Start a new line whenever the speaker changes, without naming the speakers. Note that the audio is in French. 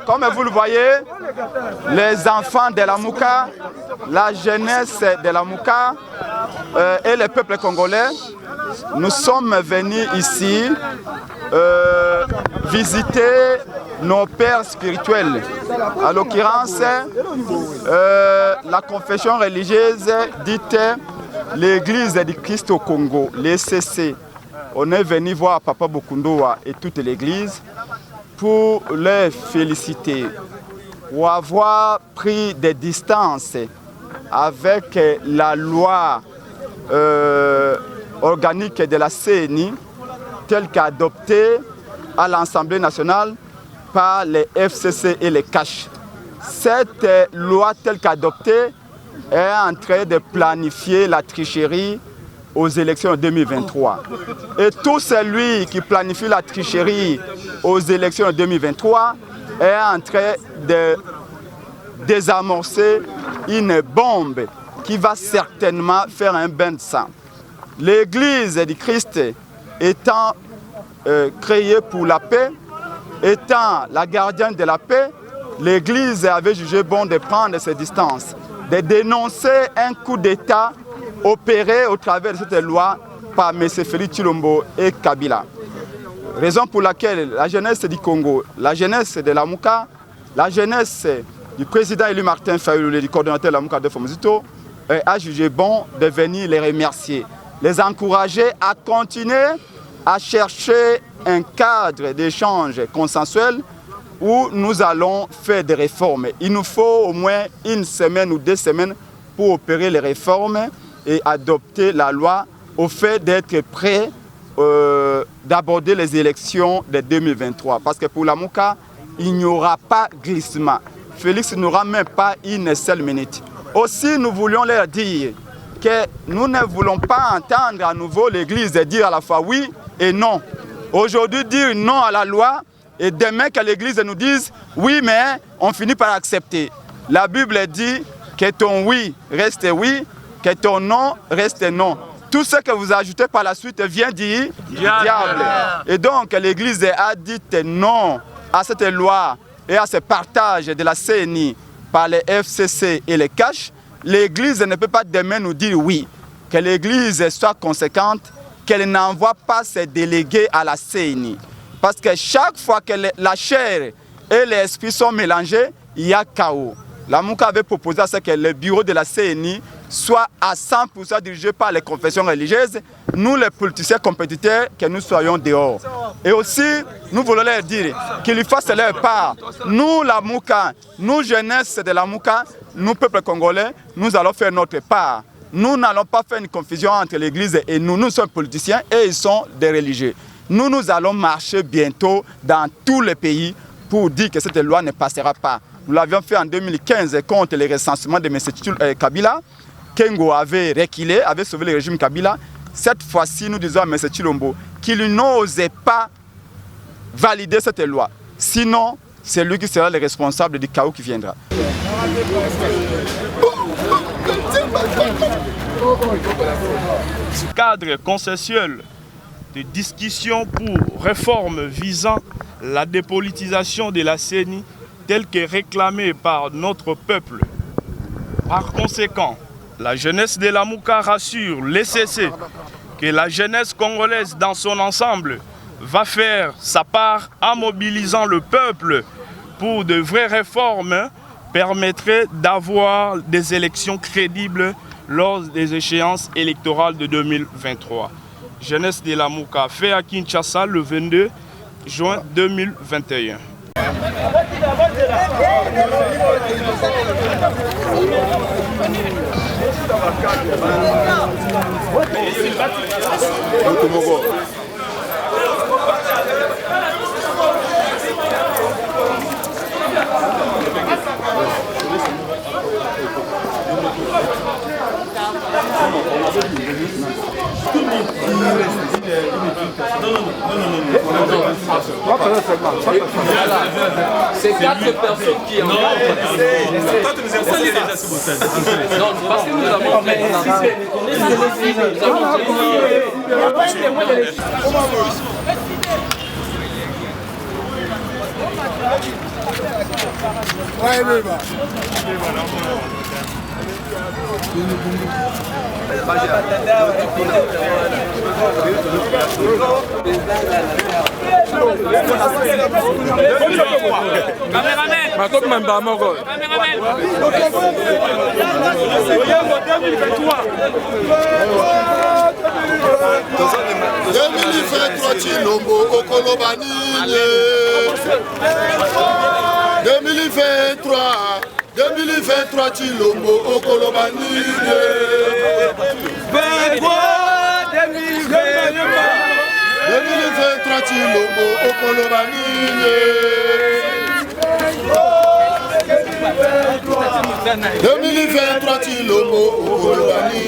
Comme vous le voyez, les enfants de la Mouka, la jeunesse de la Mouka et le peuple congolais, nous sommes venus ici visiter nos pères spirituels. En l'occurrence, la confession religieuse dite l'Église du Christ au Congo, l'ECC. On est venu voir Papa Bokundoa et toute l'Église pour les féliciter, pour avoir pris des distances avec la loi organique de la CENI telle qu'adoptée à l'Assemblée nationale par les FCC et les CACH. Cette loi telle qu'adoptée est en train de planifier la tricherie aux élections de 2023. Et tout celui qui planifie la tricherie aux élections de 2023 est en train de désamorcer une bombe qui va certainement faire un bain de sang. L'Église du Christ étant créée pour la paix, étant la gardienne de la paix, l'Église avait jugé bon de prendre ses distances, de dénoncer un coup d'État opéré au travers de cette loi par M. Félix Tshilombo et Kabila. Raison pour laquelle la jeunesse du Congo, la jeunesse de la Mouka, la jeunesse du président élu Martin Fayulu, du coordonnateur de la Mouka de Fomuzito, a jugé bon de venir les remercier, les encourager à continuer à chercher un cadre d'échange consensuel où nous allons faire des réformes. Il nous faut au moins une semaine ou 2 semaines pour opérer les réformes et adopter la loi au fait d'être prêt d'aborder les élections de 2023. Parce que pour la Mouka, il n'y aura pas glissement. Félix n'aura même pas une seule minute. Aussi, nous voulions leur dire que nous ne voulons pas entendre à nouveau l'Église dire à la fois oui et non. Aujourd'hui, dire non à la loi et demain que l'Église nous dise oui, mais on finit par accepter. La Bible dit que ton oui reste oui, que ton non reste non. Tout ce que vous ajoutez par la suite vient dire diable. Et donc l'Église a dit non à cette loi et à ce partage de la CENI par les FCC et les CACH. L'Église ne peut pas demain nous dire oui. Que l'Église soit conséquente, qu'elle n'envoie pas ses délégués à la CENI. Parce que chaque fois que la chair et l'esprit sont mélangés, il y a chaos. La Mouka avait proposé à ce que le bureau de la CENI soit à 100% dirigé par les confessions religieuses. Nous, les politiciens compétiteurs, que nous soyons dehors. Et aussi, nous voulons leur dire qu'ils fassent leur part. Nous, la Mouka, nous, jeunesse de la Mouka, nous, peuple congolais, nous allons faire notre part. Nous n'allons pas faire une confusion entre l'Église et nous. Nous sommes politiciens et ils sont des religieux. Nous allons marcher bientôt dans tous les pays pour dire que cette loi ne passera pas. Nous l'avions fait en 2015 contre le recensement de M. Kabila. Kengo avait reculé, avait sauvé le régime Kabila. Cette fois-ci, nous disons à M. Tshilombo qu'il n'osait pas valider cette loi. Sinon, c'est lui qui sera le responsable du chaos qui viendra.
Cadre consensuel de discussion pour réforme visant la dépolitisation de la CENI telle que réclamée par notre peuple. Par conséquent, la jeunesse de la Mouka rassure l'ECC que la jeunesse congolaise dans son ensemble va faire sa part en mobilisant le peuple pour de vraies réformes permettraient d'avoir des élections crédibles lors des échéances électorales de 2023. Jeunesse de la Mouka fait à Kinshasa le 22 juin 2021.
C'est 4 personnes qui en ont. Non, parce que nous avons fait
Chilombo Okolobani 2023 Chilombo Okolobani 2023 Chilombo Okolobani 2023 Chilombo Okolobani